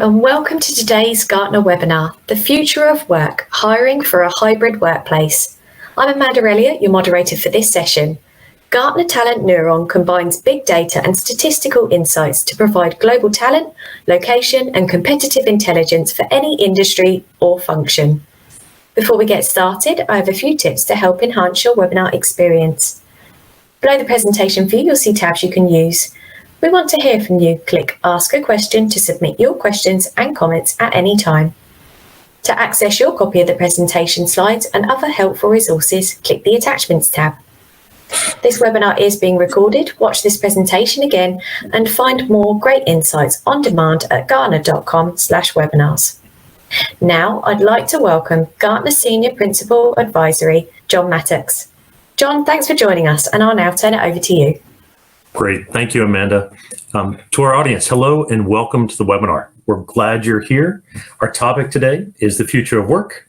and welcome to today's Gartner webinar, The Future of Work, Hiring for a Hybrid Workplace. I'm Amanda Elliott, your moderator for this session. Gartner Talent Neuron combines big data and statistical insights to provide global talent, location, and competitive intelligence for any industry or function. Before we get started, I have a few tips to help enhance your webinar experience. Below the presentation view, you'll see tabs you can use. We want to hear from you. Click Ask a Question to submit your questions and comments at any time. To access your copy of the presentation slides and other helpful resources, click the Attachments tab. This webinar is being recorded. Watch this presentation again and find more great insights on demand at gartner.com/webinars. Now, I'd like to welcome Gartner Senior Principal Advisory, John Mattox. John, thanks for joining us, and I'll now turn it over to you. Great. Thank you, Amanda. To our audience, hello and welcome to the webinar. We're glad you're here. Our topic today is the future of work,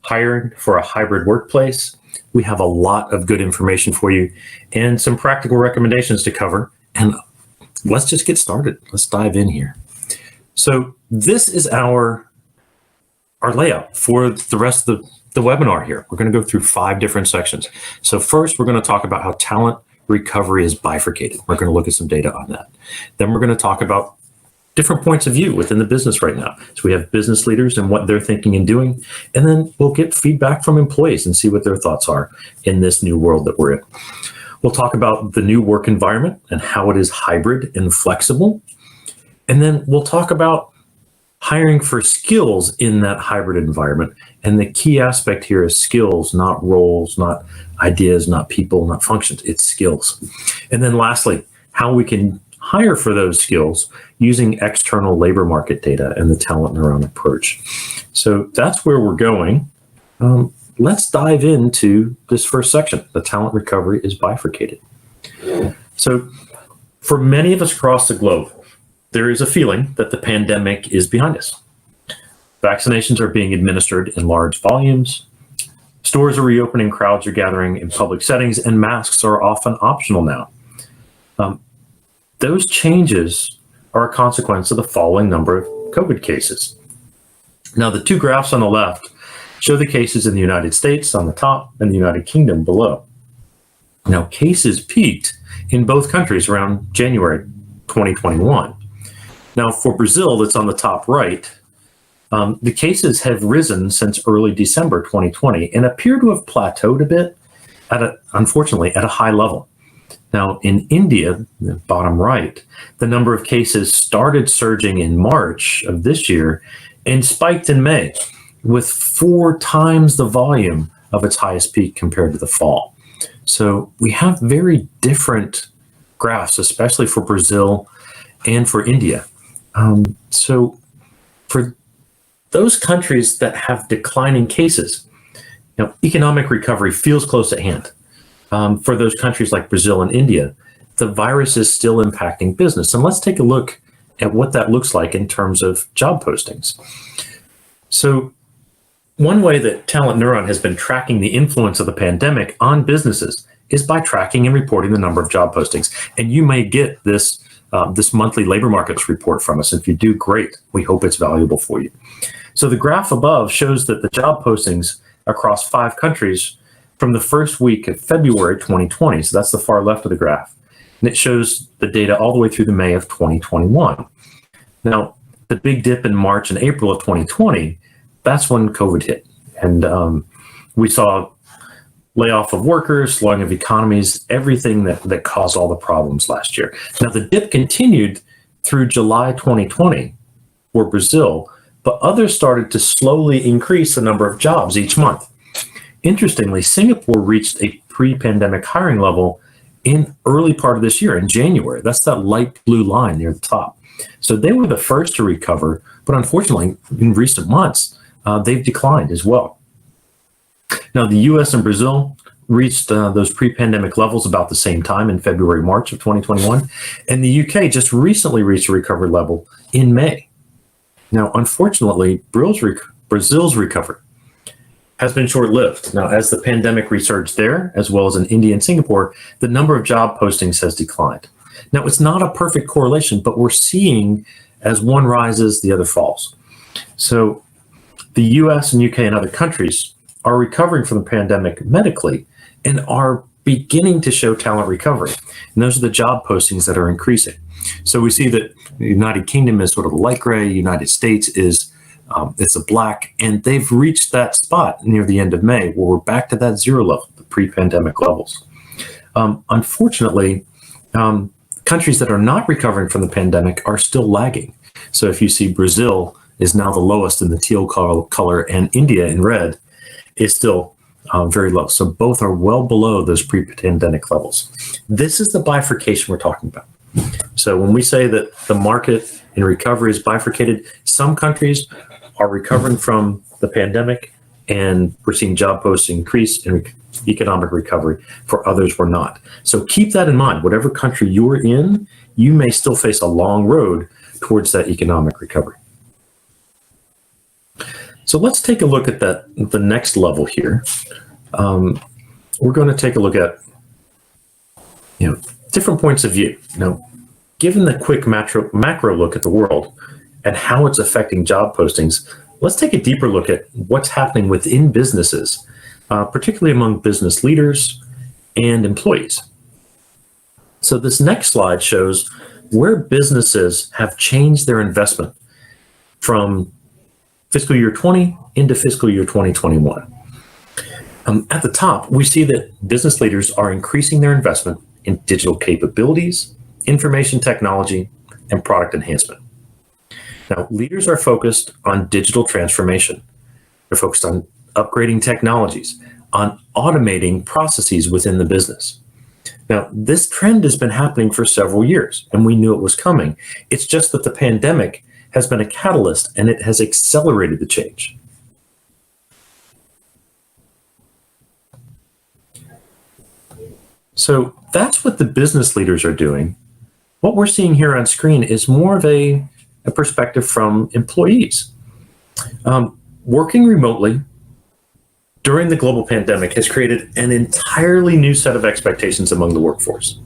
hiring for a hybrid workplace. We have a lot of good information for you and some practical recommendations to cover. And let's just get started. Let's dive in here. So this is our layout for the rest of the webinar here. We're going to go through 5 different sections. So first, we're going to talk about how talent recovery is bifurcated. We're going to look at some data on that. Then we're going to talk about different points of view within the business right now. So we have business leaders and what they're thinking and doing, and then we'll get feedback from employees and see what their thoughts are in this new world that we're in. We'll talk about the new work environment and how it is hybrid and flexible. And then we'll talk about hiring for skills in that hybrid environment. And the key aspect here is skills, not roles, not ideas, not people, not functions. It's skills. And then lastly, how we can hire for those skills using external labor market data and the talent neuron approach. So that's where we're going. Let's dive into this first section. The talent recovery is bifurcated. So for many of us across the globe, there is a feeling that the pandemic is behind us. Vaccinations are being administered in large volumes. Stores are reopening, crowds are gathering in public settings, and masks are often optional now. Those changes are a consequence of the falling number of COVID cases. Now, the 2 graphs on the left show the cases in the United States on the top and the United Kingdom below. Now, cases peaked in both countries around January 2021. Now, for Brazil, that's on the top right, the cases have risen since early December 2020 and appear to have plateaued a bit, unfortunately, at a high level. Now, in India, the bottom right, the number of cases started surging in March of this year and spiked in May with 4 times the volume of its highest peak compared to the fall. So we have very different graphs, especially for Brazil and for India. So for those countries that have declining cases, economic recovery feels close at hand. For those countries like Brazil and India, the virus is still impacting business. And let's take a look at what that looks like in terms of job postings. So one way that Talent Neuron has been tracking the influence of the pandemic on businesses is by tracking and reporting the number of job postings. And you may get this monthly labor markets report from us. If you do, great. We hope it's valuable for you. So the graph above shows that the job postings across 5 countries from the first week of February 2020, so that's the far left of the graph, and it shows the data all the way through the May of 2021. Now, the big dip in March and April of 2020, that's when COVID hit. And we saw layoff of workers, slowing of economies, everything that caused all the problems last year. Now, the dip continued through July 2020 for Brazil, but others started to slowly increase the number of jobs each month. Interestingly, Singapore reached a pre-pandemic hiring level in early part of this year, in January. That's that light blue line near the top. So they were the first to recover, but unfortunately, in recent months, they've declined as well. Now, the US and Brazil reached those pre-pandemic levels about the same time in February, March of 2021, and the UK just recently reached a recovery level in May. Now, unfortunately, Brazil's recovery has been short-lived. Now, as the pandemic resurged there, as well as in India and Singapore, the number of job postings has declined. Now, it's not a perfect correlation, but we're seeing As one rises, the other falls. So the US and UK and other countries are recovering from the pandemic medically and are beginning to show talent recovery. And those are the job postings that are increasing. So we see that the United Kingdom is sort of light gray, United States is it's a black, and they've reached that spot near the end of May where we're back to that zero level, the pre-pandemic levels. Unfortunately, countries that are not recovering from the pandemic are still lagging. So if you see Brazil is now the lowest in the teal color, and India in red is still very low. So both are well below those pre-pandemic levels. This is the bifurcation we're talking about. So when we say that the market in recovery is bifurcated, some countries are recovering from the pandemic and we're seeing job posts increase in economic recovery. For others, we're not. So keep that in mind. Whatever country you're in, you may still face a long road towards that economic recovery. So let's take a look at the next level here. We're going to take a look at different points of view. Given the quick macro look at the world and how it's affecting job postings, let's take a deeper look at what's happening within businesses, particularly among business leaders and employees. So this next slide shows where businesses have changed their investment from fiscal year 20 into fiscal year 2021. At the top, we see that business leaders are increasing their investment in digital capabilities, information technology, and product enhancement. Now, leaders are focused on digital transformation. They're focused on upgrading technologies, on automating processes within the business. Now, this trend has been happening for several years, and we knew it was coming. It's just that the pandemic has been a catalyst, and it has accelerated the change. So that's what the business leaders are doing. What we're seeing here on screen is more of a perspective from employees. Working remotely during the global pandemic has created an entirely new set of expectations among the workforce.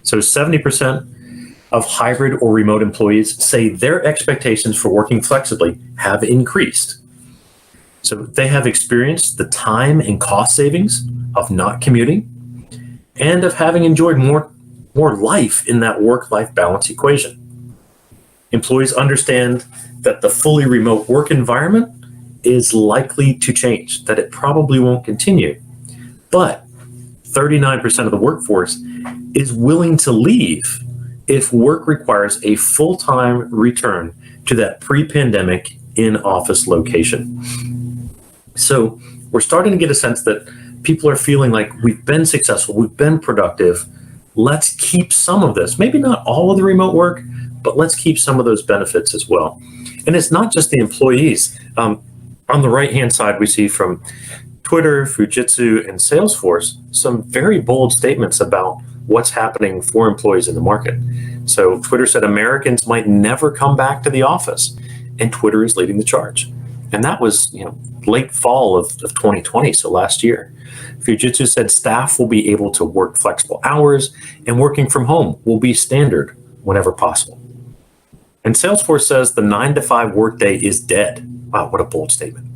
So 70% of hybrid or remote employees say their expectations for working flexibly have increased. So they have experienced the time and cost savings of not commuting and of having enjoyed more life in that work-life balance equation. Employees understand that the fully remote work environment is likely to change, that it probably won't continue. But 39% of the workforce is willing to leave if work requires a full-time return to that pre-pandemic in-office location. So we're starting to get a sense that people are feeling like we've been successful, we've been productive. Let's keep some of this, maybe not all of the remote work, but let's keep some of those benefits as well. And it's not just the employees. On the right-hand side, we see from Twitter, Fujitsu, and Salesforce, some very bold statements about what's happening for employees in the market. So Twitter said Americans might never come back to the office, and Twitter is leading the charge. And that was, late fall of 2020, so last year. Fujitsu said staff will be able to work flexible hours, and working from home will be standard whenever possible. And Salesforce says the 9-to-5 workday is dead. Wow, what a bold statement.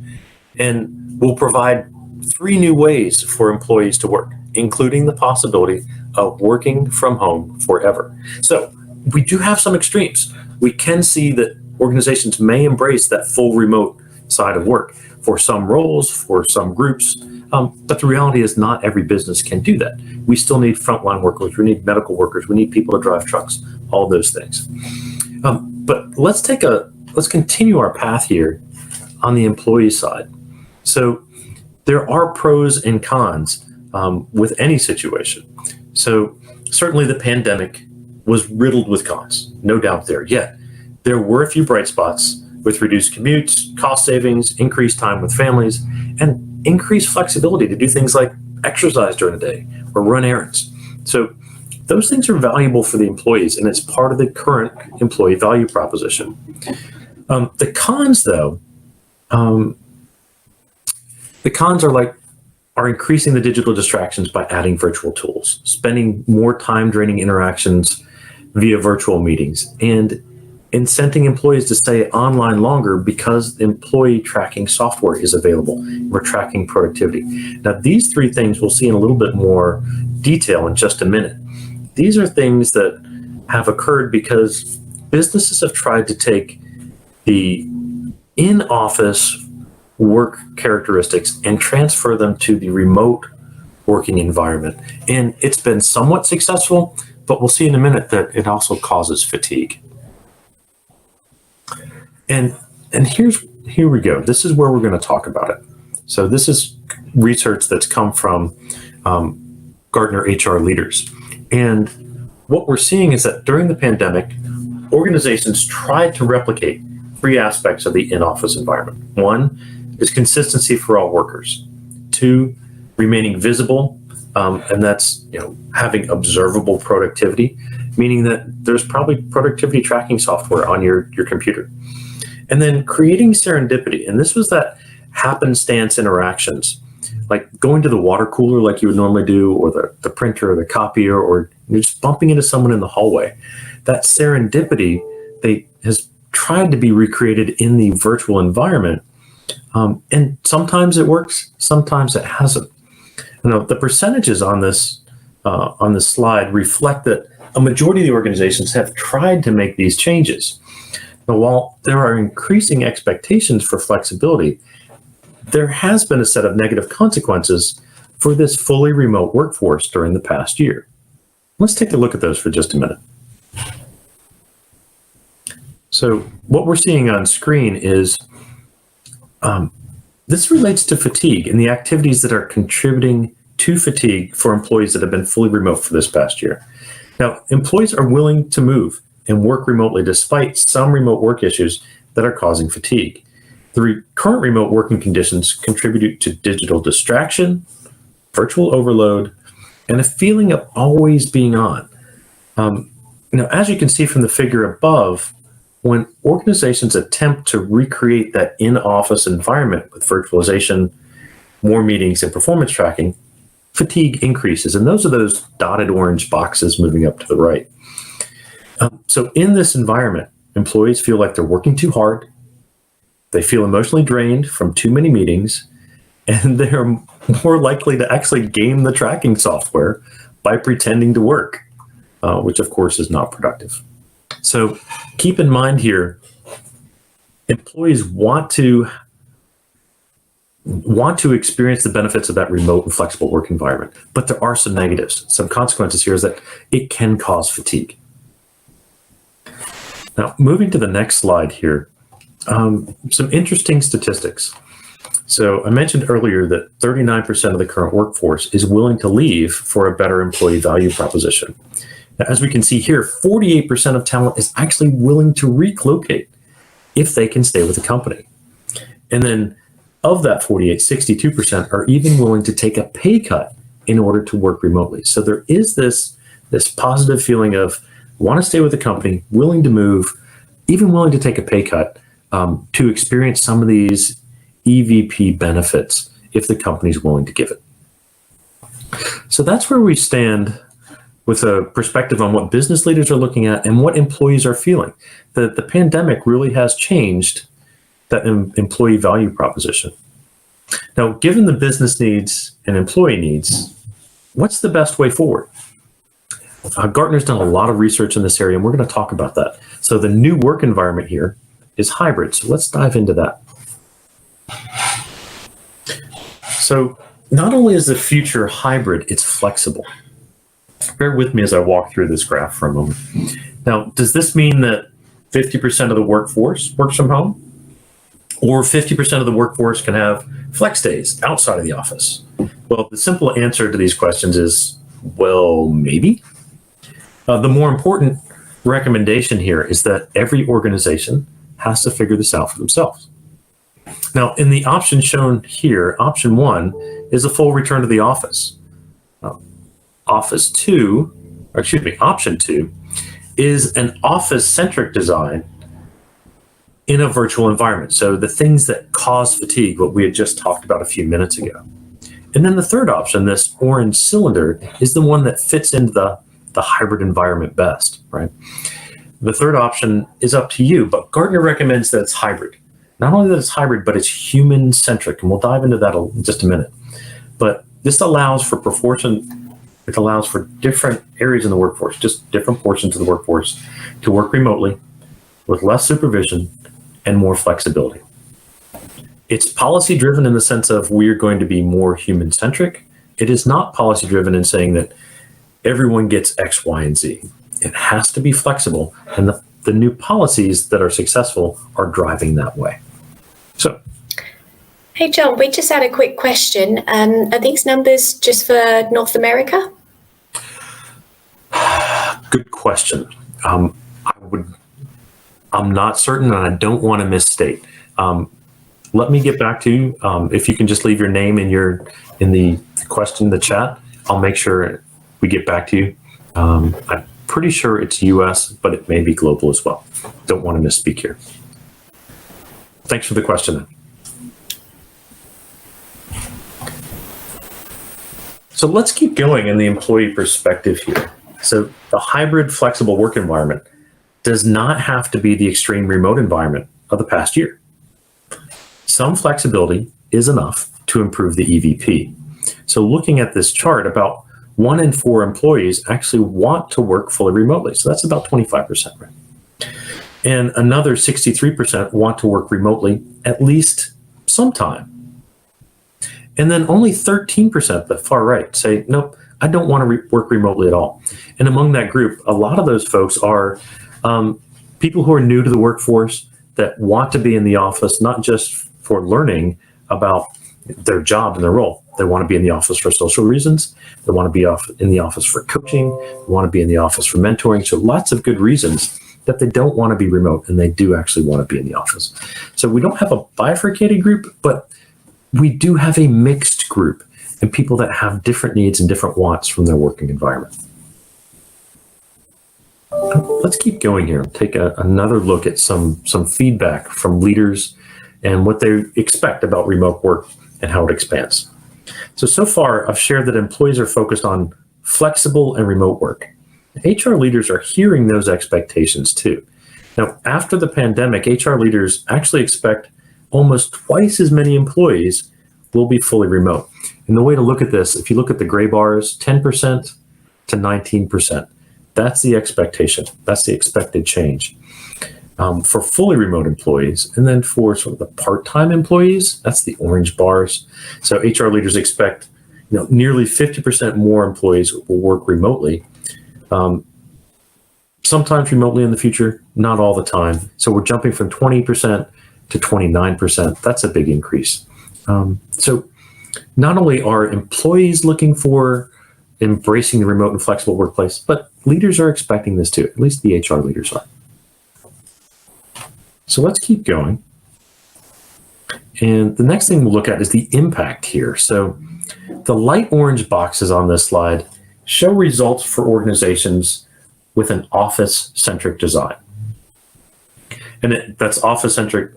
And will provide 3 new ways for employees to work, including the possibility of working from home forever. So we do have some extremes. We can see that organizations may embrace that full remote side of work for some roles, for some groups, but the reality is not every business can do that. We still need frontline workers, we need medical workers, we need people to drive trucks, all those things. But let's continue our path here on the employee side. So there are pros and cons with any situation. So certainly the pandemic was riddled with cons, no doubt there. Yet there were a few bright spots with reduced commutes, cost savings, increased time with families, and increased flexibility to do things like exercise during the day or run errands. So those things are valuable for the employees, and it's part of the current employee value proposition. The cons, though, the cons are increasing the digital distractions by adding virtual tools, spending more time draining interactions via virtual meetings, and incenting employees to stay online longer because employee tracking software is available. We're tracking productivity. Now, these three things we'll see in a little bit more detail in just a minute. These are things that have occurred because businesses have tried to take the in-office work characteristics and transfer them to the remote working environment. And it's been somewhat successful, but we'll see in a minute that it also causes fatigue. And here we go. This is where we're going to talk about it. So this is research that's come from Gartner HR leaders. And what we're seeing is that during the pandemic, organizations tried to replicate three aspects of the in-office environment. One is consistency for all workers. Two, remaining visible, and that's having observable productivity, meaning that there's probably productivity tracking software on your computer. And then creating serendipity, and this was that happenstance interactions, like going to the water cooler like you would normally do, or the printer or the copier, or you're just bumping into someone in the hallway. That serendipity has tried to be recreated in the virtual environment, and sometimes it works, sometimes it hasn't. The percentages on this slide reflect that a majority of the organizations have tried to make these changes. Now, while there are increasing expectations for flexibility, there has been a set of negative consequences for this fully remote workforce during the past year. Let's take a look at those for just a minute. So what we're seeing on screen is this relates to fatigue and the activities that are contributing to fatigue for employees that have been fully remote for this past year. Now, employees are willing to move and work remotely despite some remote work issues that are causing fatigue. The current remote working conditions contribute to digital distraction, virtual overload, and a feeling of always being on. As you can see from the figure above, when organizations attempt to recreate that in-office environment with virtualization, more meetings, and performance tracking, fatigue increases. And those are those dotted orange boxes moving up to the right. So in this environment, employees feel like they're working too hard. They feel emotionally drained from too many meetings, and they're more likely to actually game the tracking software by pretending to work, which of course is not productive. So keep in mind here, employees want to experience the benefits of that remote and flexible work environment, but there are some negatives. Some consequences here is that it can cause fatigue. Now, moving to the next slide here, some interesting statistics. So I mentioned earlier that 39% of the current workforce is willing to leave for a better employee value proposition. Now, as we can see here, 48% of talent is actually willing to relocate if they can stay with the company. And then of that 48, 62% are even willing to take a pay cut in order to work remotely. So there is this positive feeling of want to stay with the company, willing to move, even willing to take a pay cut to experience some of these EVP benefits if the company's willing to give it. So that's where we stand with a perspective on what business leaders are looking at and what employees are feeling. The pandemic really has changed that employee value proposition. Now, given the business needs and employee needs, what's the best way forward? Gartner's done a lot of research in this area, and we're going to talk about that. So the new work environment here is hybrid. So let's dive into that. So not only is the future hybrid, it's flexible. Bear with me as I walk through this graph for a moment. Now, does this mean that 50% of the workforce works from home? Or 50% of the workforce can have flex days outside of the office? Well, the simple answer to these questions is, well, maybe. The more important recommendation here is that every organization has to figure this out for themselves. Now, in the options shown here, option 1 is a full return to the office. Option 2 is an office-centric design in a virtual environment. So the things that cause fatigue, what we had just talked about a few minutes ago. And then the third option, this orange cylinder, is the one that fits into the hybrid environment best, right? The third option is up to you, but Gartner recommends that it's hybrid. Not only that it's hybrid, but it's human-centric, and we'll dive into that in just a minute. But this allows for it allows for different areas in the workforce, just different portions of the workforce, to work remotely with less supervision and more flexibility. It's policy-driven in the sense of we're going to be more human-centric. It is not policy-driven in saying that everyone gets X, Y, and Z. It has to be flexible, and the new policies that are successful are driving that way. So, hey John, we just had a quick question. Are these numbers just for North America? Good question. I'm not certain, and I don't want to misstate. Let me get back to you. If you can just leave your name in the question, the chat, I'll make sure we get back to you. I'm pretty sure it's US, but it may be global as well. Don't want to misspeak here. Thanks for the question. So let's keep going in the employee perspective here. So the hybrid flexible work environment does not have to be the extreme remote environment of the past year. Some flexibility is enough to improve the EVP. So looking at this chart, about 1 in 4 employees actually want to work fully remotely. So that's about 25%, right? And another 63% want to work remotely at least sometime. And then only 13%, the far right, say, nope, I don't want to work remotely at all. And among that group, a lot of those folks are people who are new to the workforce that want to be in the office, not just for learning about their job and their role. They want to be in the office for social reasons. They want to be in the office for coaching. They want to be in the office for mentoring. So lots of good reasons that they don't want to be remote, and they do actually want to be in the office. So we don't have a bifurcated group, but we do have a mixed group and people that have different needs and different wants from their working environment. Let's keep going here. Take another look at some feedback from leaders and what they expect about remote work and how it expands. So far, I've shared that employees are focused on flexible and remote work. HR leaders are hearing those expectations too. Now, after the pandemic, HR leaders actually expect almost twice as many employees will be fully remote. And the way to look at this, if you look at the gray bars, 10% to 19%, that's the expectation. That's the expected change for fully remote employees. And then for sort of the part-time employees, that's the orange bars. So HR leaders expect, nearly 50% more employees will work remotely. Sometimes remotely in the future, not all the time. So we're jumping from 20% to 29%. That's a big increase. So not only are employees looking for embracing the remote and flexible workplace, but leaders are expecting this too. At least the HR leaders are. So let's keep going. And the next thing we'll look at is the impact here. So the light orange boxes on this slide show results for organizations with an office-centric design. And that's office-centric,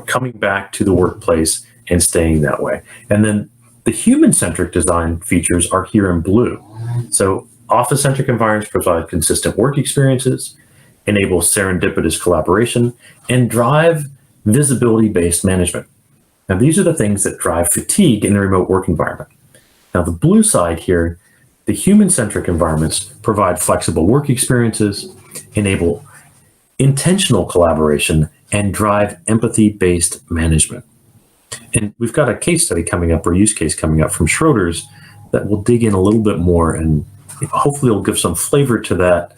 coming back to the workplace and staying that way. And then the human-centric design features are here in blue. So office-centric environments provide consistent work experiences, enable serendipitous collaboration, and drive visibility-based management. Now, these are the things that drive fatigue in the remote work environment. Now, the blue side here, the human-centric environments provide flexible work experiences, enable intentional collaboration, and drive empathy-based management. And we've got a case study coming up, or use case coming up from Schroders that will dig in a little bit more, and hopefully it'll give some flavor to that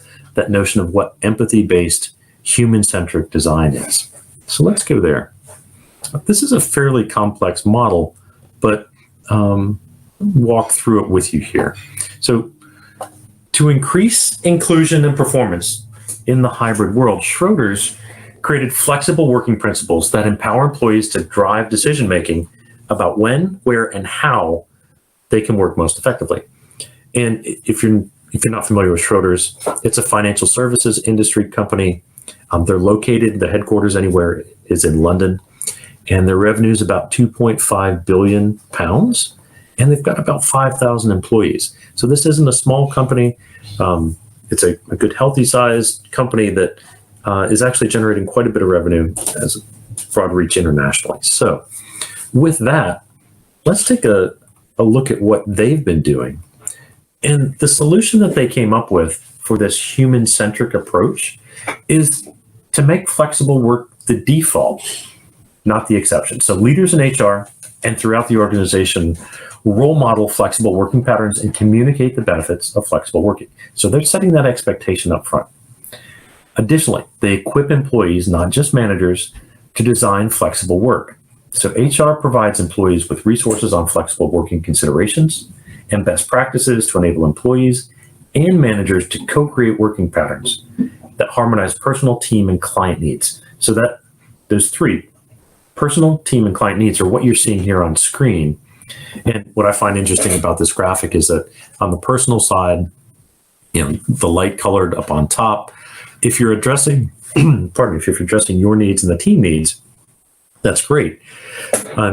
notion of what empathy-based human-centric design is. So let's go there. This is a fairly complex model, but walk through it with you here. So to increase inclusion and performance in the hybrid world, Schroders created flexible working principles that empower employees to drive decision-making about when, where, and how they can work most effectively. And if you're not familiar with Schroders, it's a financial services industry company. They're located, the headquarters anywhere is in London, and their revenue is about 2.5 billion pounds, and they've got about 5,000 employees. So this isn't a small company. It's a good, healthy sized company that is actually generating quite a bit of revenue as fraud reach internationally. So with that, let's take a look at what they've been doing. And the solution that they came up with for this human-centric approach is to make flexible work the default, not the exception. So leaders in HR and throughout the organization role model flexible working patterns and communicate the benefits of flexible working. So they're setting that expectation up front. Additionally, they equip employees, not just managers, to design flexible work. So HR provides employees with resources on flexible working considerations and best practices to enable employees and managers to co-create working patterns that harmonize personal, team, and client needs. So that those three, personal, team, and client needs, are what you're seeing here on screen. And what I find interesting about this graphic is that on the personal side, the light colored up on top, if you're addressing, if you're addressing your needs and the team needs, that's great.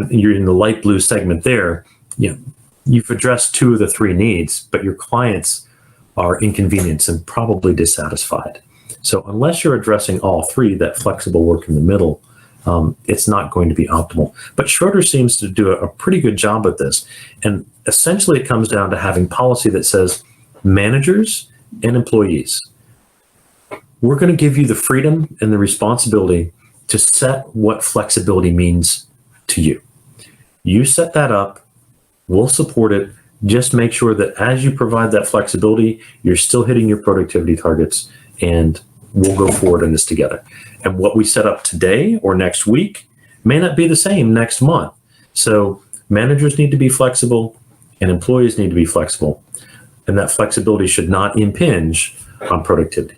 You're in the light blue segment there. You've addressed 2 of the 3 needs, but your clients are inconvenienced and probably dissatisfied. So unless you're addressing all 3, that flexible work in the middle, it's not going to be optimal. But Schroeder seems to do a pretty good job at this. And essentially it comes down to having policy that says managers and employees, we're going to give you the freedom and the responsibility to set what flexibility means to you. You set that up, we'll support it. Just make sure that as you provide that flexibility, you're still hitting your productivity targets, and we'll go forward in this together. And what we set up today or next week may not be the same next month. So managers need to be flexible and employees need to be flexible. And that flexibility should not impinge on productivity.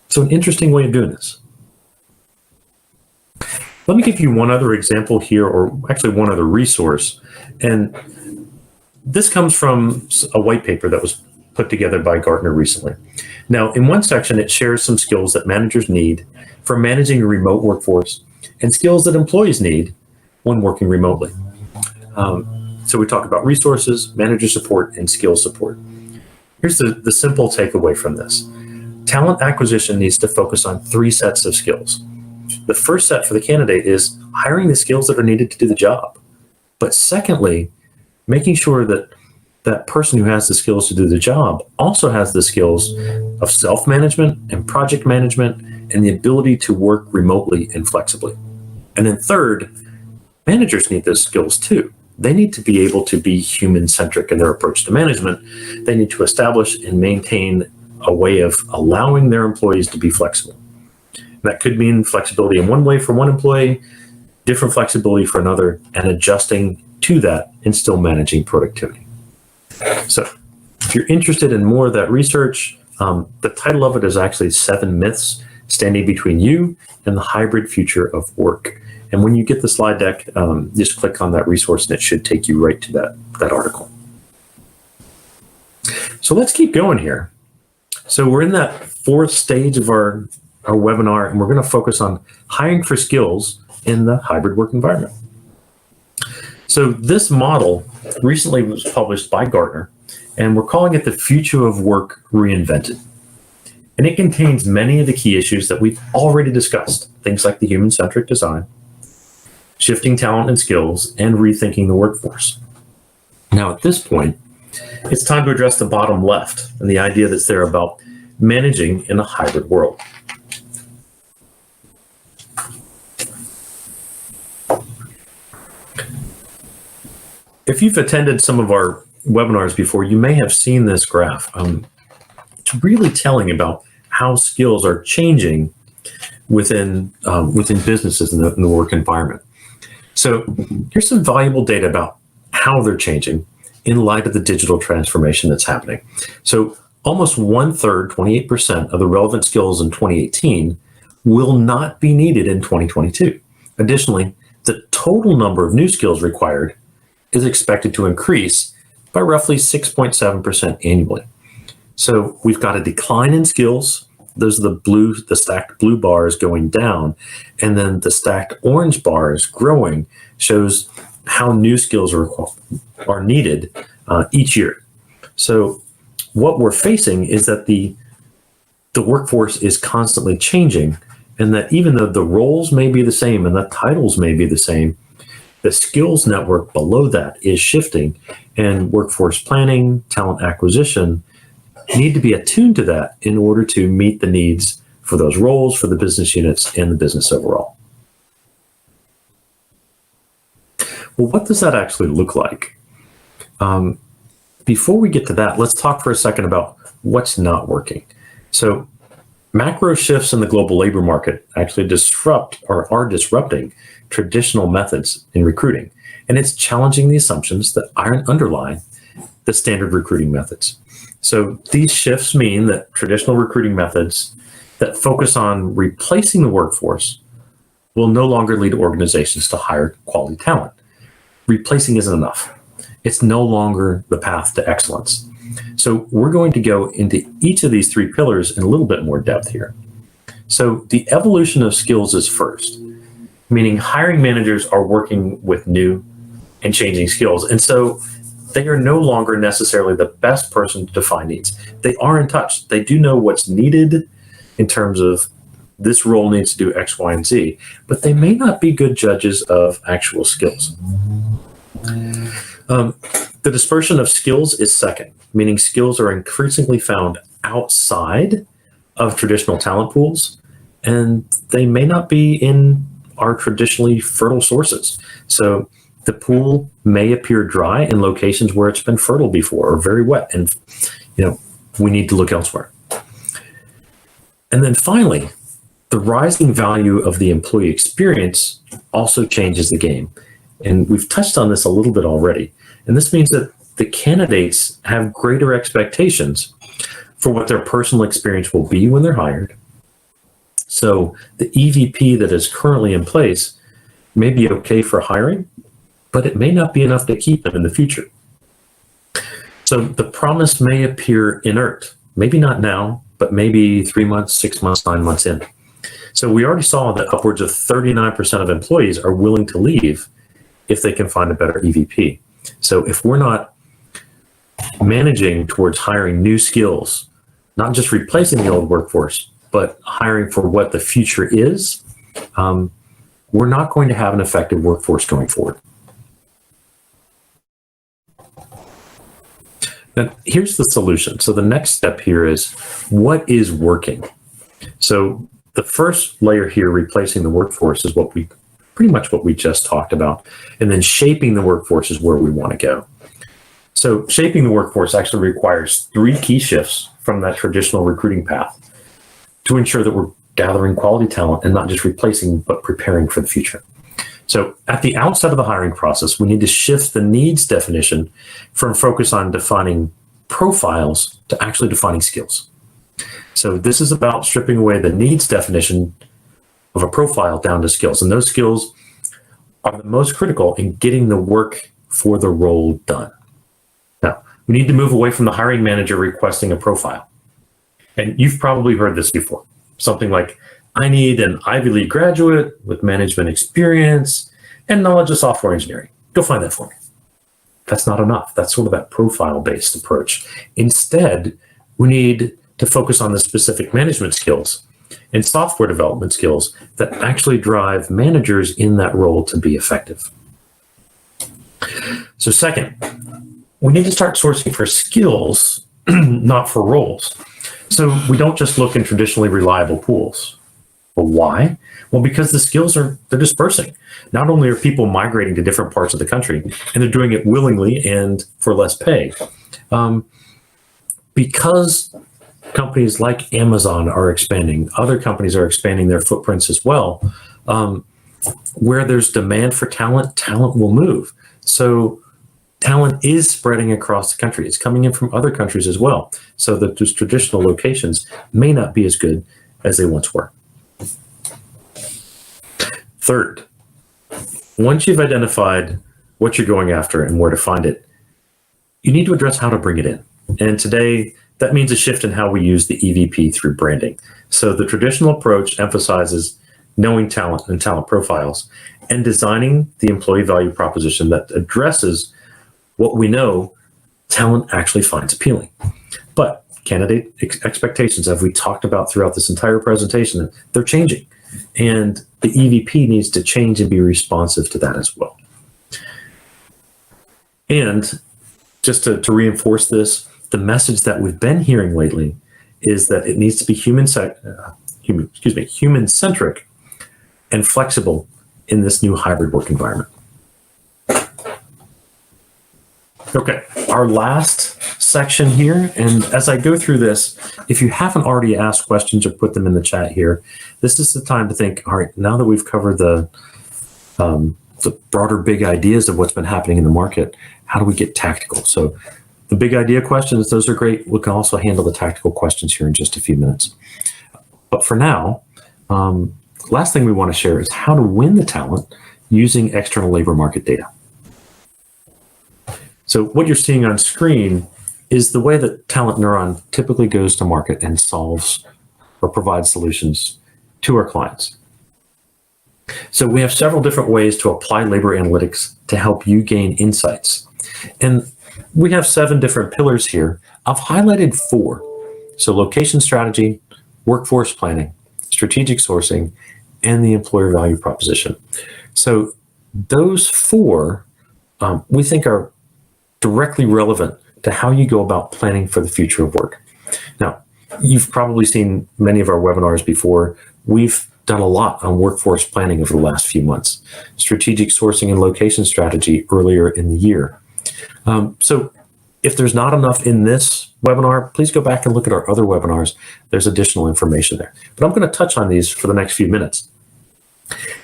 So an interesting way of doing this. Let me give you one other example here, or actually one other resource. And this comes from a white paper that was put together by Gartner recently. Now, in one section, it shares some skills that managers need for managing a remote workforce and skills that employees need when working remotely. So we talk about resources, manager support, and skill support. Here's the simple takeaway from this. Talent acquisition needs to focus on 3 sets of skills. The first set for the candidate is hiring the skills that are needed to do the job. But secondly, making sure that that person who has the skills to do the job also has the skills of self-management and project management and the ability to work remotely and flexibly. And then third, managers need those skills too. They need to be able to be human-centric in their approach to management. They need to establish and maintain a way of allowing their employees to be flexible. That could mean flexibility in one way for one employee, different flexibility for another, and adjusting to that and still managing productivity. So if you're interested in more of that research, the title of it is actually 7 Myths Standing Between You and the Hybrid Future of Work. And when you get the slide deck, just click on that resource and it should take you right to that article. So let's keep going here. So we're in that 4th stage of our webinar, and we're going to focus on hiring for skills in the hybrid work environment. So this model recently was published by Gartner, and we're calling it the Future of Work Reinvented. And it contains many of the key issues that we've already discussed, things like the human-centric design, shifting talent and skills, and rethinking the workforce. Now, at this point, it's time to address the bottom left and the idea that's there about managing in a hybrid world. If you've attended some of our webinars before, you may have seen this graph. It's really telling about how skills are changing within businesses in the work environment. So here's some valuable data about how they're changing in light of the digital transformation that's happening. So almost 1/3, 28% of the relevant skills in 2018 will not be needed in 2022. Additionally, the total number of new skills required is expected to increase by roughly 6.7% annually. So we've got a decline in skills. Those are the stacked blue bars going down, and then the stacked orange bars growing shows how new skills are needed each year. So what we're facing is that the workforce is constantly changing, and that even though the roles may be the same and the titles may be the same, the skills network below that is shifting, and workforce planning, talent acquisition need to be attuned to that in order to meet the needs for those roles, for the business units, and the business overall. Well, what does that actually look like? Before we get to that, let's talk for a second about what's not working. So macro shifts in the global labor market actually are disrupting traditional methods in recruiting, and it's challenging the assumptions that underlie the standard recruiting methods. So these shifts mean that traditional recruiting methods that focus on replacing the workforce will no longer lead organizations to hire quality talent. Replacing isn't enough. It's no longer the path to excellence. So we're going to go into each of these three pillars in a little bit more depth here. So the evolution of skills is first, meaning hiring managers are working with new and changing skills. And so they are no longer necessarily the best person to define needs. They are in touch. They do know what's needed in terms of this role needs to do X, Y, and Z, but they may not be good judges of actual skills. The dispersion of skills is second, meaning skills are increasingly found outside of traditional talent pools, and they may not be in our traditionally fertile sources. So the pool may appear dry in locations where it's been fertile before or very wet, and we need to look elsewhere. And then finally, the rising value of the employee experience also changes the game. And we've touched on this a little bit already. And this means that the candidates have greater expectations for what their personal experience will be when they're hired. So the EVP that is currently in place may be okay for hiring, but it may not be enough to keep them in the future. So the promise may appear inert, maybe not now, but maybe 3 months, 6 months, 9 months in. So we already saw that upwards of 39% of employees are willing to leave if they can find a better EVP. So if we're not managing towards hiring new skills, not just replacing the old workforce, but hiring for what the future is, we're not going to have an effective workforce going forward. Now, here's the solution. So the next step here is, what is working? So the first layer here, replacing the workforce, is pretty much what we just talked about. And then shaping the workforce is where we want to go. So shaping the workforce actually requires 3 key shifts from that traditional recruiting path to ensure that we're gathering quality talent and not just replacing, but preparing for the future. So at the outset of the hiring process, we need to shift the needs definition from focus on defining profiles to actually defining skills. So this is about stripping away the needs definition of a profile down to skills. And those skills are the most critical in getting the work for the role done. Now, we need to move away from the hiring manager requesting a profile. And you've probably heard this before. Something like, I need an Ivy League graduate with management experience and knowledge of software engineering. Go find that for me. That's not enough. That's sort of that profile-based approach. Instead, we need to focus on the specific management skills and software development skills that actually drive managers in that role to be effective. So second, we need to start sourcing for skills, not for roles. So we don't just look in traditionally reliable pools. Well, why? Well, because the skills they're dispersing. Not only are people migrating to different parts of the country, and they're doing it willingly and for less pay, because companies like Amazon are expanding, other companies are expanding their footprints as well. Where there's demand for talent, talent will move. So talent is spreading across the country. It's coming in from other countries as well. So that those traditional locations may not be as good as they once were. Third, once you've identified what you're going after and where to find it, you need to address how to bring it in. And today, that means a shift in how we use the EVP through branding. So the traditional approach emphasizes knowing talent and talent profiles and designing the employee value proposition that addresses what we know talent actually finds appealing. But candidate expectations, as we talked about throughout this entire presentation, they're changing. And the EVP needs to change and be responsive to that as well. And just to reinforce this, the message that we've been hearing lately is that it needs to be human-centric and flexible in this new hybrid work environment. Okay, our last section here, and as I go through this, if you haven't already asked questions or put them in the chat here, this is the time to think, all right, now that we've covered the broader big ideas of what's been happening in the market, how do we get tactical? So the big idea questions, those are great. We can also handle the tactical questions here in just a few minutes. But for now, last thing we want to share is how to win the talent using external labor market data. So what you're seeing on screen is the way that Talent Neuron typically goes to market and solves or provides solutions to our clients. So we have several different ways to apply labor analytics to help you gain insights. And we have 7 different pillars here. I've highlighted 4. So location strategy, workforce planning, strategic sourcing, and the employer value proposition. So those 4 we think are directly relevant to how you go about planning for the future of work. Now, you've probably seen many of our webinars before. We've done a lot on workforce planning over the last few months, strategic sourcing and location strategy earlier in the year. So if there's not enough in this webinar, please go back and look at our other webinars. There's additional information there. But I'm going to touch on these for the next few minutes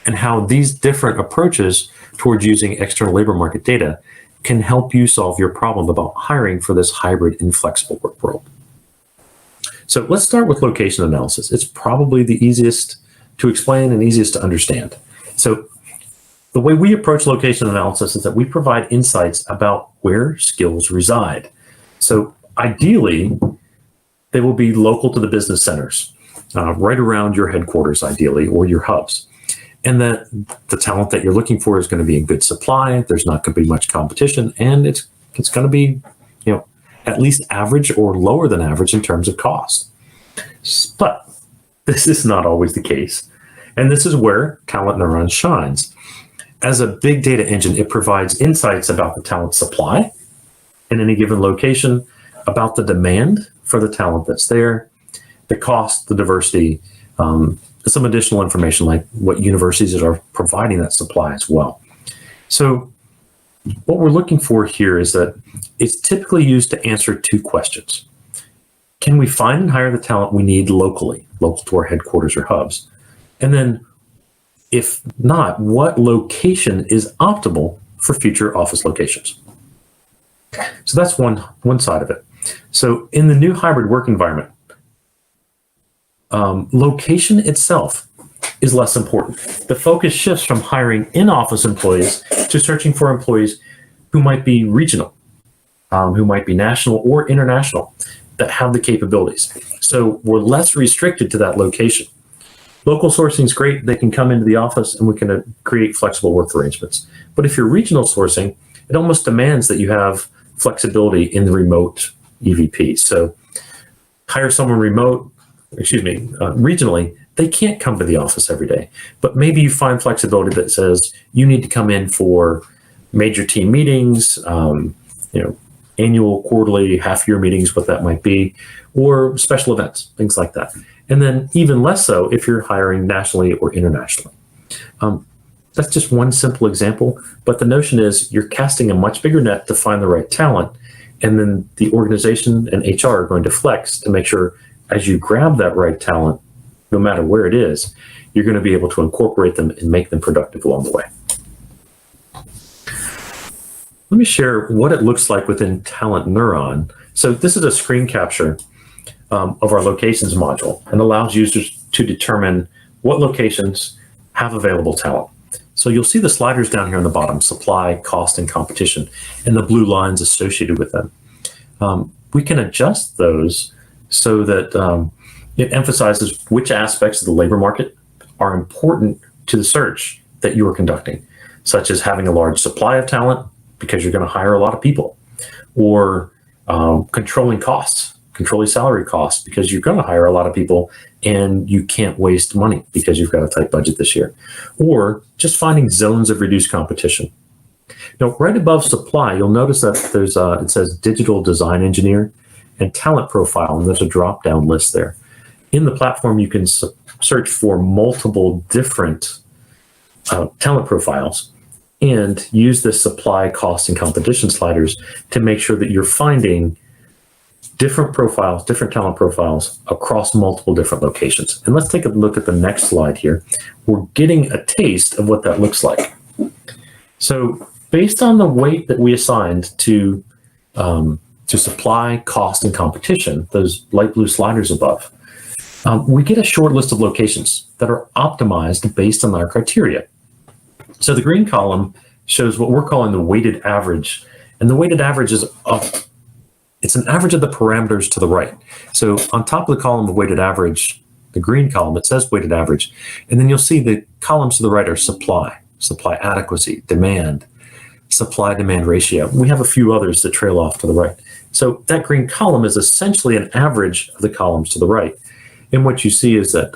and how these different approaches towards using external labor market data can help you solve your problem about hiring for this hybrid and flexible work world. So let's start with location analysis. It's probably the easiest to explain and easiest to understand. So the way we approach location analysis is that we provide insights about where skills reside. So ideally, they will be local to the business centers, right around your headquarters, ideally, or your hubs. And that the talent that you're looking for is going to be in good supply. There's not going to be much competition, and it's going to be, at least average or lower than average in terms of cost. But this is not always the case, and this is where Talent Neuron shines. As a big data engine, it provides insights about the talent supply in any given location, about the demand for the talent that's there, the cost, the diversity, some additional information like what universities are providing that supply as well. So what we're looking for here is that it's typically used to answer 2 questions. Can we find and hire the talent we need locally, local to our headquarters or hubs? And then if not, what location is optimal for future office locations? So that's one side of it. So in the new hybrid work environment, location itself is less important. The focus shifts from hiring in-office employees to searching for employees who might be regional, who might be national or international, that have the capabilities. So we're less restricted to that location. Local sourcing is great. They can come into the office and we can create flexible work arrangements. But if you're regional sourcing, it almost demands that you have flexibility in the remote EVP. So hire someone regionally, they can't come to the office every day, but maybe you find flexibility that says you need to come in for major team meetings, annual, quarterly, half-year meetings, what that might be, or special events, things like that. And then even less so if you're hiring nationally or internationally. That's just one simple example, but the notion is you're casting a much bigger net to find the right talent, and then the organization and HR are going to flex to make sure as you grab that right talent, no matter where it is, you're going to be able to incorporate them and make them productive along the way. Let me share what it looks like within Talent Neuron. So this is a screen capture of our locations module and allows users to determine what locations have available talent. So you'll see the sliders down here on the bottom, supply, cost, and competition, and the blue lines associated with them. We can adjust those so that it emphasizes which aspects of the labor market are important to the search that you are conducting, such as having a large supply of talent because you're going to hire a lot of people, or controlling costs control your salary costs because you're going to hire a lot of people and you can't waste money because you've got a tight budget this year. Or just finding zones of reduced competition. Now, right above supply, you'll notice that there's it says digital design engineer and talent profile, and there's a drop-down list there. In the platform, you can search for multiple different talent profiles and use the supply, cost, and competition sliders to make sure that you're finding different profiles, different talent profiles across multiple different locations. And let's take a look at the next slide here. We're getting a taste of what that looks like. So based on the weight that we assigned to supply, cost, and competition, those light blue sliders above, we get a short list of locations that are optimized based on our criteria. So the green column shows what we're calling the weighted average. And the weighted average is it's an average of the parameters to the right. So on top of the column of weighted average, the green column, it says weighted average. And then you'll see the columns to the right are supply adequacy, demand, supply-demand ratio. We have a few others that trail off to the right. So that green column is essentially an average of the columns to the right. And what you see is that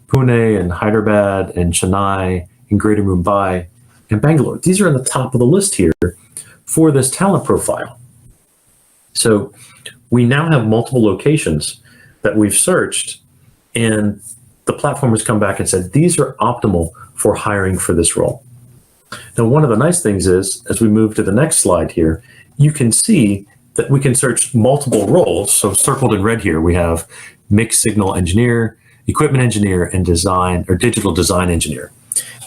Pune and Hyderabad and Chennai and Greater Mumbai and Bangalore, these are in the top of the list here for this talent profile. So we now have multiple locations that we've searched, and the platform has come back and said, these are optimal for hiring for this role. Now, one of the nice things is, as we move to the next slide here, you can see that we can search multiple roles. So circled in red here, we have mixed signal engineer, equipment engineer, and design or digital design engineer.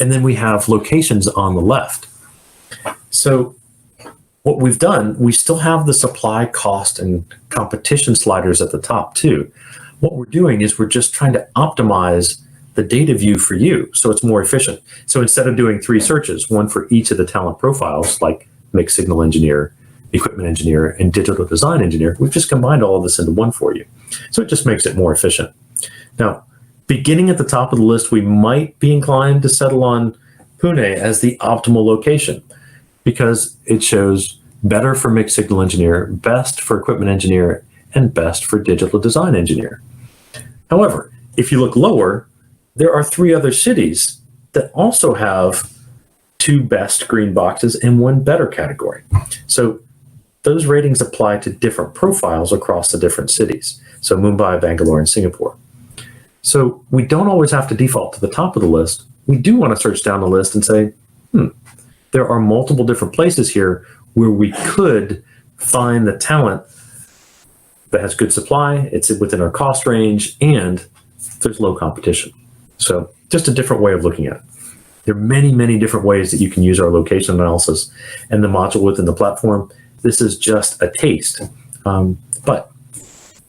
And then we have locations on the left. So what we've done, we still have the supply, cost, and competition sliders at the top too. What we're doing is we're just trying to optimize the data view for you so it's more efficient. So instead of doing 3 searches, one for each of the talent profiles, like mixed signal engineer, equipment engineer, and digital design engineer, we've just combined all of this into one for you. So it just makes it more efficient. Now, beginning at the top of the list, we might be inclined to settle on Pune as the optimal location because it shows better for mixed signal engineer, best for equipment engineer, and best for digital design engineer. However, if you look lower, there are 3 other cities that also have 2 best green boxes and 1 better category. So those ratings apply to different profiles across the different cities. So Mumbai, Bangalore, and Singapore. So we don't always have to default to the top of the list. We do want to search down the list and say, there are multiple different places here where we could find the talent that has good supply, it's within our cost range, and there's low competition. So just a different way of looking at it. There are many, many different ways that you can use our location analysis and the module within the platform. This is just a taste, but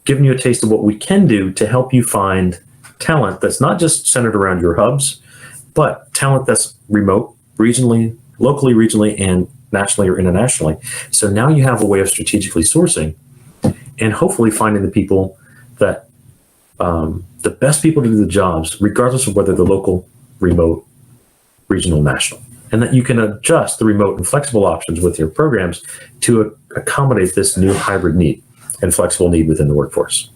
giving you a taste of what we can do to help you find talent that's not just centered around your hubs, but talent that's remote, regionally, locally, regionally, and nationally or internationally. So now you have a way of strategically sourcing and hopefully finding the people that, the best people to do the jobs, regardless of whether they're local, remote, regional, national. And that you can adjust the remote and flexible options with your programs to accommodate this new hybrid need and flexible need within the workforce.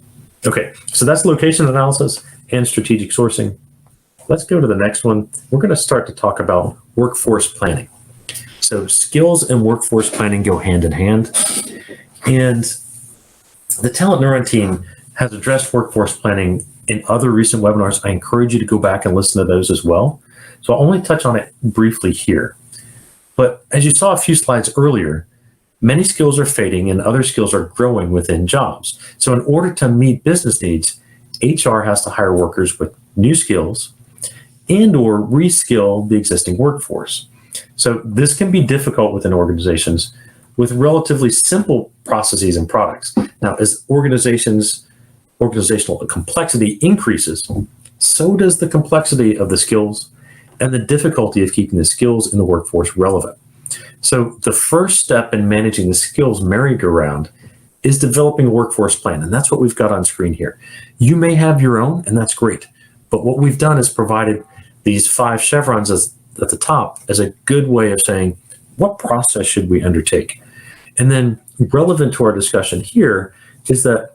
Okay, so that's location analysis and strategic sourcing. Let's go to the next one. We're going to start to talk about workforce planning. So skills and workforce planning go hand in hand. And the Talent Neuron team has addressed workforce planning in other recent webinars. I encourage you to go back and listen to those as well. So I'll only touch on it briefly here. But as you saw a few slides earlier, many skills are fading and other skills are growing within jobs. So in order to meet business needs, HR has to hire workers with new skills and or reskill the existing workforce. So this can be difficult within organizations with relatively simple processes and products. Now, as organizational complexity increases, so does the complexity of the skills and the difficulty of keeping the skills in the workforce relevant. So the first step in managing the skills merry-go-round is developing a workforce plan, and that's what we've got on screen here. You may have your own, and that's great, but what we've done is provided these 5 chevrons at the top as a good way of saying, what process should we undertake? And then relevant to our discussion here is that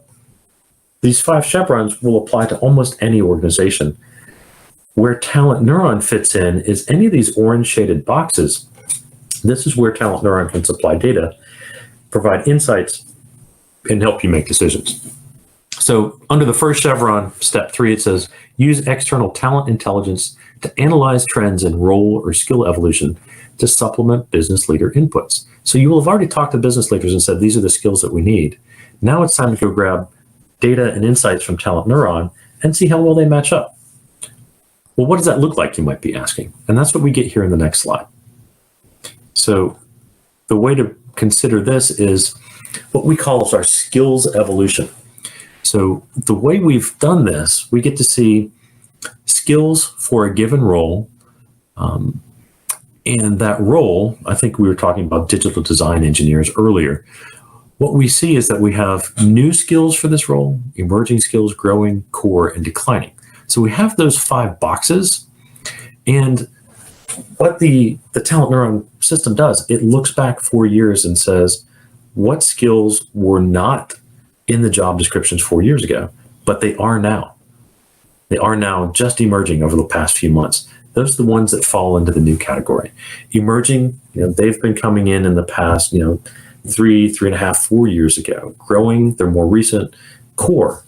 These 5 chevrons will apply to almost any organization. Where Talent Neuron fits in is any of these orange shaded boxes. This is where Talent Neuron can supply data, provide insights, and help you make decisions. So under the first chevron, step 3, it says, use external talent intelligence to analyze trends in role or skill evolution to supplement business leader inputs. So you will have already talked to business leaders and said, these are the skills that we need. Now it's time to go grab data and insights from Talent Neuron and see how well they match up. Well, what does that look like, you might be asking? And that's what we get here in the next slide. So the way to consider this is what we call our skills evolution. So the way we've done this, we get to see skills for a given role. And that role, I think we were talking about digital design engineers earlier. What we see is that we have new skills for this role, emerging skills, growing, core, and declining. So we have those 5 boxes. And what the Talent Neuron system does, it looks back 4 years and says, what skills were not in the job descriptions 4 years ago, but they are now. They are now just emerging over the past few months. Those are the ones that fall into the new category. Emerging, they've been coming in the past, 3.5, 4 years ago. Growing, they're more recent. Core,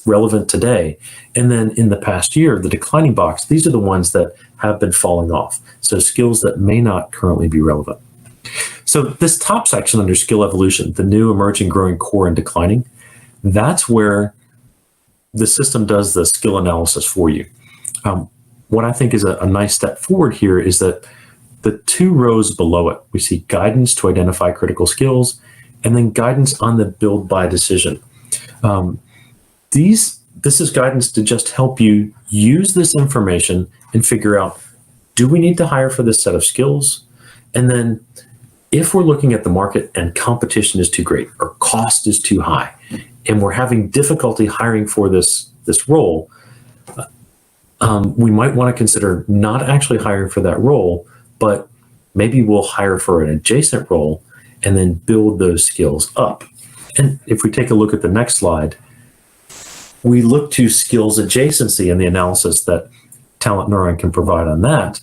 relevant today. And then in the past year, the declining box, these are the ones that have been falling off. So skills that may not currently be relevant. So this top section under skill evolution, the new, emerging, growing, core, and declining, that's where the system does the skill analysis for you. What I think is a nice step forward here is that the 2 rows below it, we see guidance to identify critical skills, and then guidance on the build by decision. This is guidance to just help you use this information and figure out, do we need to hire for this set of skills? And then if we're looking at the market and competition is too great or cost is too high, and we're having difficulty hiring for this role, we might want to consider not actually hiring for that role, but maybe we'll hire for an adjacent role and then build those skills up. And if we take a look at the next slide, we look to skills adjacency and the analysis that Talent Neuron can provide on that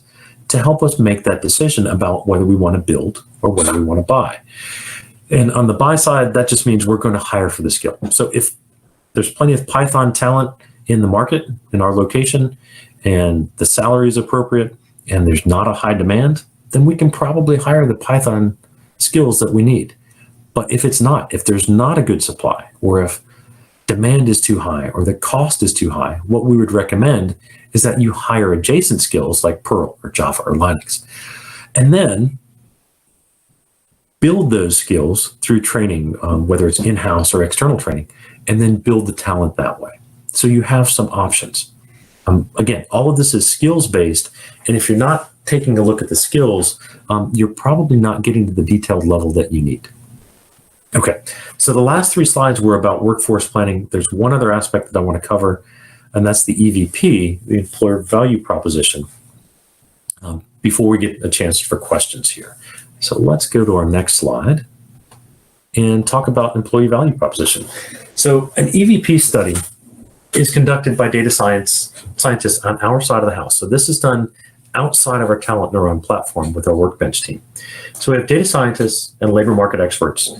to help us make that decision about whether we want to build or whether we want to buy. And on the buy side, that just means we're going to hire for the skill. So if there's plenty of Python talent in the market, in our location, and the salary is appropriate, and there's not a high demand, then we can probably hire the Python skills that we need. But if it's not, if there's not a good supply, or if demand is too high, or the cost is too high, what we would recommend is that you hire adjacent skills like Perl or Java or Linux, and then build those skills through training, whether it's in-house or external training, and then build the talent that way. So you have some options. Again, all of this is skills-based, and if you're not taking a look at the skills, you're probably not getting to the detailed level that you need. Okay, so the last 3 slides were about workforce planning. There's one other aspect that I want to cover, and that's the EVP, the employer value proposition, before we get a chance for questions here. So let's go to our next slide and talk about employee value proposition. So an EVP study is conducted by data scientists on our side of the house. So this is done outside of our Talent Neuron platform with our Workbench team. So we have data scientists and labor market experts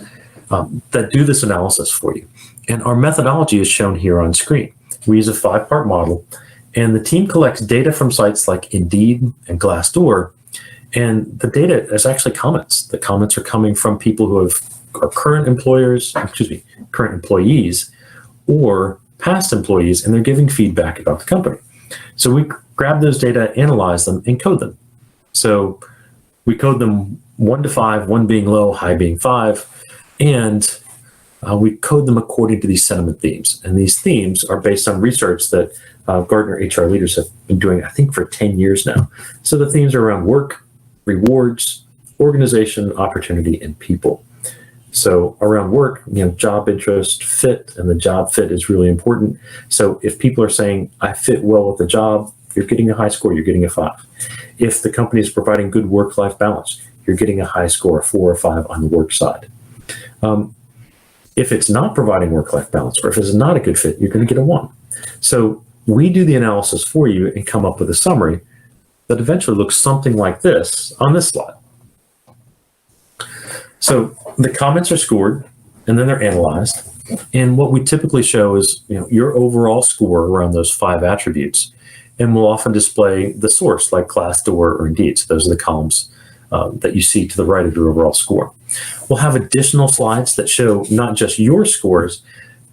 that do this analysis for you. And our methodology is shown here on screen. We use a 5-part model, and the team collects data from sites like Indeed and Glassdoor, and the data is actually comments. The comments are coming from people who are current employees, or past employees, and they're giving feedback about the company. So we grab those data, analyze them, and code them. So we code them 1 to 5, 1 being low, high being 5, and we code them according to these sentiment themes. And these themes are based on research that Gartner HR leaders have been doing, I think, for 10 years now. So the themes are around work, rewards, organization, opportunity, and people. So around work, job interest, fit, and the job fit is really important. So if people are saying, I fit well with the job, you're getting a high score, you're getting a 5. If the company is providing good work-life balance, you're getting a high score, 4 or 5 on the work side. If it's not providing work-life balance, or if it's not a good fit, you're going to get a 1. So we do the analysis for you and come up with a summary that eventually looks something like this on this slide. So the comments are scored and then they're analyzed. And what we typically show is, your overall score around those 5 attributes. And we'll often display the source like Glassdoor or Indeed. So those are the columns that you see to the right of your overall score. We'll have additional slides that show not just your scores,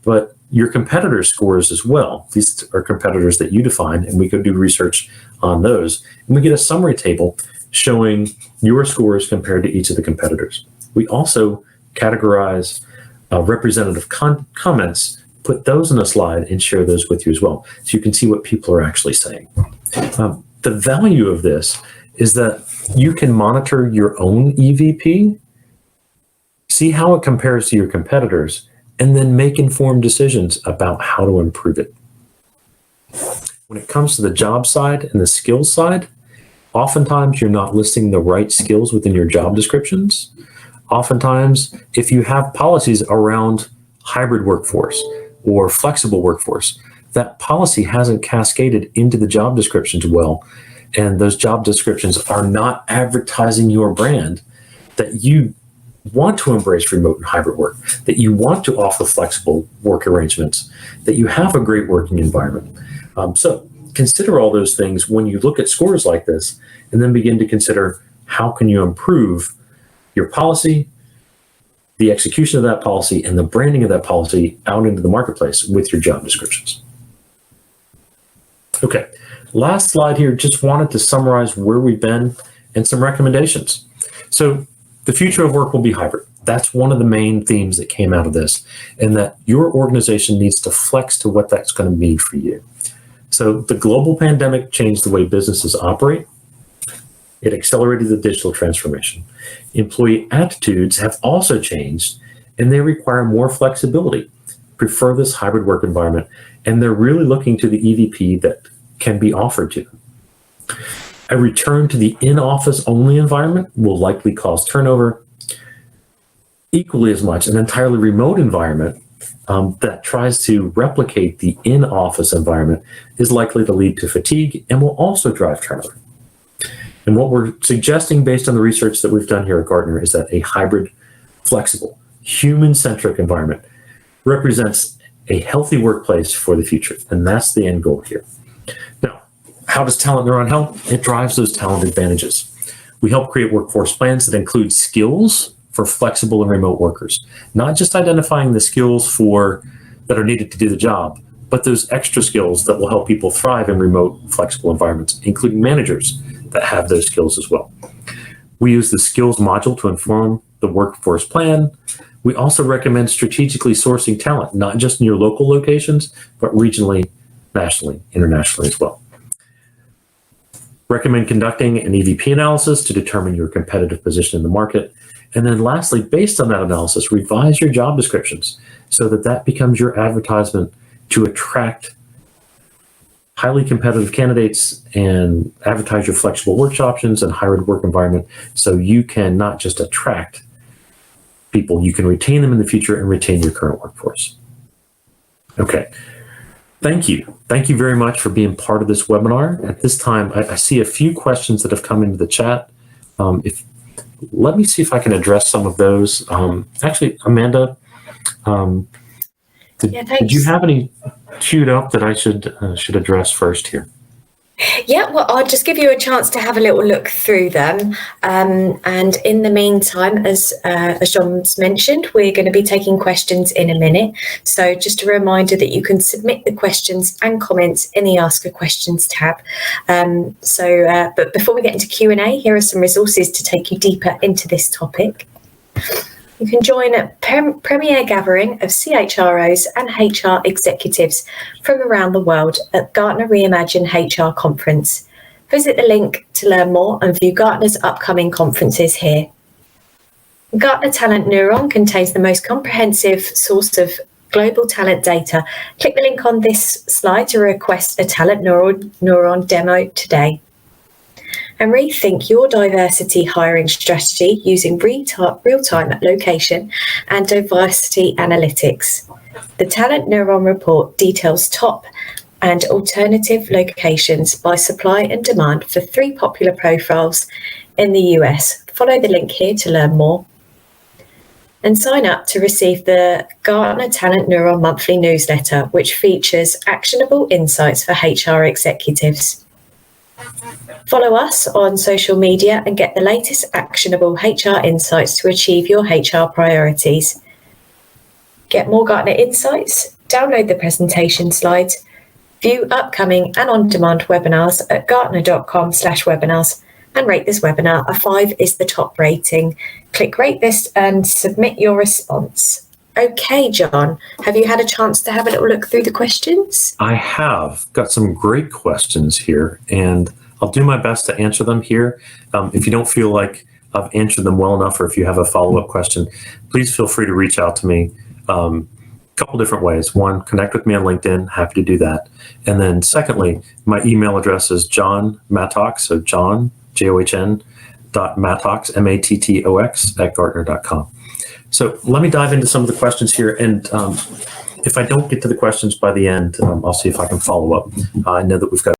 but your competitors' scores as well. These are competitors that you define, and we could do research on those. And we get a summary table showing your scores compared to each of the competitors. We also categorize representative comments, put those in a slide, and share those with you as well, so you can see what people are actually saying. The value of this is that you can monitor your own EVP, see how it compares to your competitors, and then make informed decisions about how to improve it. When it comes to the job side and the skills side, oftentimes you're not listing the right skills within your job descriptions. Oftentimes, if you have policies around hybrid workforce or flexible workforce, that policy hasn't cascaded into the job descriptions well, and those job descriptions are not advertising your brand that you want to embrace remote and hybrid work, that you want to offer flexible work arrangements, that you have a great working environment. So consider all those things when you look at scores like this, and then begin to consider how can you improve your policy, the execution of that policy, and the branding of that policy out into the marketplace with your job descriptions. Okay, last slide here, just wanted to summarize where we've been and some recommendations. So the future of work will be hybrid. That's one of the main themes that came out of this, and that your organization needs to flex to what that's going to mean for you. So the global pandemic changed the way businesses operate. It accelerated the digital transformation. Employee attitudes have also changed, and they require more flexibility, prefer this hybrid work environment, and they're really looking to the EVP that can be offered to them. A return to the in-office only environment will likely cause turnover. Equally as much, an entirely remote environment that tries to replicate the in-office environment is likely to lead to fatigue and will also drive turnover. And what we're suggesting based on the research that we've done here at Gartner is that a hybrid, flexible, human-centric environment represents a healthy workplace for the future. And that's the end goal here. Now, how does Talent Neuron help? It drives those talent advantages. We help create workforce plans that include skills for flexible and remote workers, not just identifying the skills that are needed to do the job, but those extra skills that will help people thrive in remote, flexible environments, including managers that have those skills as well. We use the skills module to inform the workforce plan. We also recommend strategically sourcing talent, not just in your local locations, but regionally, nationally, internationally as well. Recommend conducting an EVP analysis to determine your competitive position in the market. And then lastly, based on that analysis, revise your job descriptions so that that becomes your advertisement to attract highly competitive candidates and advertise your flexible work options and hybrid work environment so you can not just attract people, you can retain them in the future and retain your current workforce. Okay, thank you. Thank you very much for being part of this webinar. At this time, I see a few questions that have come into the chat. Let me see if I can address some of those. Actually, Amanda, did you have any queued up that I should address first here? Yeah, well, I'll just give you a chance to have a little look through them. And in the meantime, as John's mentioned, we're going to be taking questions in a minute. So just a reminder that you can submit the questions and comments in the Ask a Questions tab. But before we get into Q&A, here are some resources to take you deeper into this topic. You can join a premier gathering of CHROs and HR executives from around the world at Gartner Reimagine HR Conference. Visit the link to learn more and view Gartner's upcoming conferences here. Gartner Talent Neuron contains the most comprehensive source of global talent data. Click the link on this slide to request a Talent Neuron demo today. and rethink your diversity hiring strategy using real-time location and diversity analytics. The Talent Neuron report details top and alternative locations by supply and demand for 3 popular profiles in the US. Follow the link here to learn more. And sign up to receive the Gartner Talent Neuron monthly newsletter, which features actionable insights for HR executives. Follow us on social media and get the latest actionable HR insights to achieve your HR priorities. Get more Gartner insights, download the presentation slides, view upcoming and on-demand webinars at gartner.com/webinars, and rate this webinar. A 5 is the top rating. Click rate this and submit your response. Okay, John, have you had a chance to have a little look through the questions? I have got some great questions here, and I'll do my best to answer them here. If you don't feel like I've answered them well enough, or if you have a follow-up question, please feel free to reach out to me. A couple different ways. One, connect with me on LinkedIn. Happy to do that. And then secondly, my email address is John Mattox, so John, John, .mattox, Mattox, at Gartner.com. So let me dive into some of the questions here. And if I don't get to the questions by the end, I'll see if I can follow up. I know that we've got